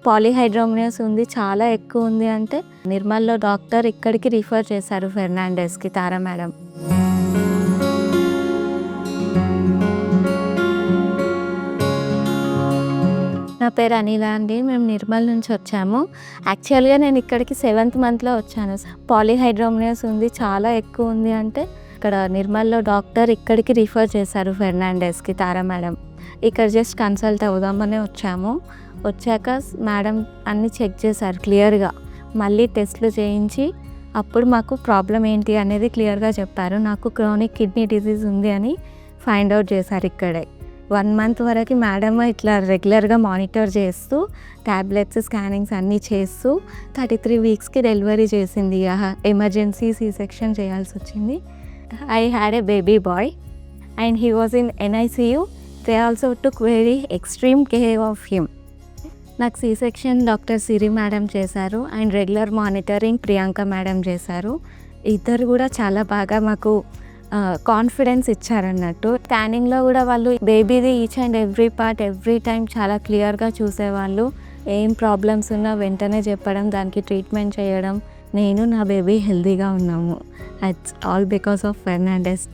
పాలీహైడ్రోమియాస్ ఉంది, చాలా ఎక్కువ ఉంది అంటే నిర్మల్లో డాక్టర్ ఇక్కడికి రిఫర్ చేశారు, ఫెర్నాండెస్కి, తారా మేడం. నా పేరు అనిల అండి. మేము నిర్మల్ నుంచి వచ్చాము. యాక్చువల్గా నేను ఇక్కడికి 7th మంత్లో వచ్చాను. పాలీహైడ్రోమియాస్ ఉంది, చాలా ఎక్కువ ఉంది అంటే ఇక్కడ నిర్మల్లో డాక్టర్ ఇక్కడికి రిఫర్ చేశారు, ఫెర్నాండెస్కి, తారా మేడం. ఇక్కడ జస్ట్ కన్సల్ట్ అవుదామని వచ్చాము. వచ్చాక మేడం అన్నీ చెక్ చేశారు క్లియర్గా. మళ్ళీ టెస్ట్లు చేయించి అప్పుడు మాకు ప్రాబ్లం ఏంటి అనేది క్లియర్గా చెప్పారు. నాకు క్రానిక్ కిడ్నీ డిసీజ్ ఉంది అని ఫైండ్ అవుట్ చేశారు ఇక్కడే. 1 మంత్ వరకు మేడం ఇట్లా రెగ్యులర్గా మానిటర్ చేస్తూ ట్యాబ్లెట్స్, స్కానింగ్స్ అన్నీ చేస్తూ 33 వీక్స్కి డెలివరీ చేసింది. ఎమర్జెన్సీ C-section చేయాల్సి వచ్చింది. I had a baby bye and he was in NICU. They also took very extreme care of him. నాకు C-section డాక్టర్ సిరి మేడం చేశారు and regular monitoring Priyanka madam చేశారు. ఇద్దరు కూడా చాలా బాగా మాకు కాన్ఫిడెన్స్ ఇచ్చారన్నట్టు. స్కానింగ్లో కూడా వాళ్ళు బేబీది each and every part every time చాలా క్లియర్గా చూసేవాళ్ళు. ఏం ప్రాబ్లమ్స్ ఉన్నా వెంటనే చెప్పడం, దానికి ట్రీట్మెంట్ చేయడం. నేను నా బేబీ హెల్తీగా ఉన్నాము. It's all because of Fernandes.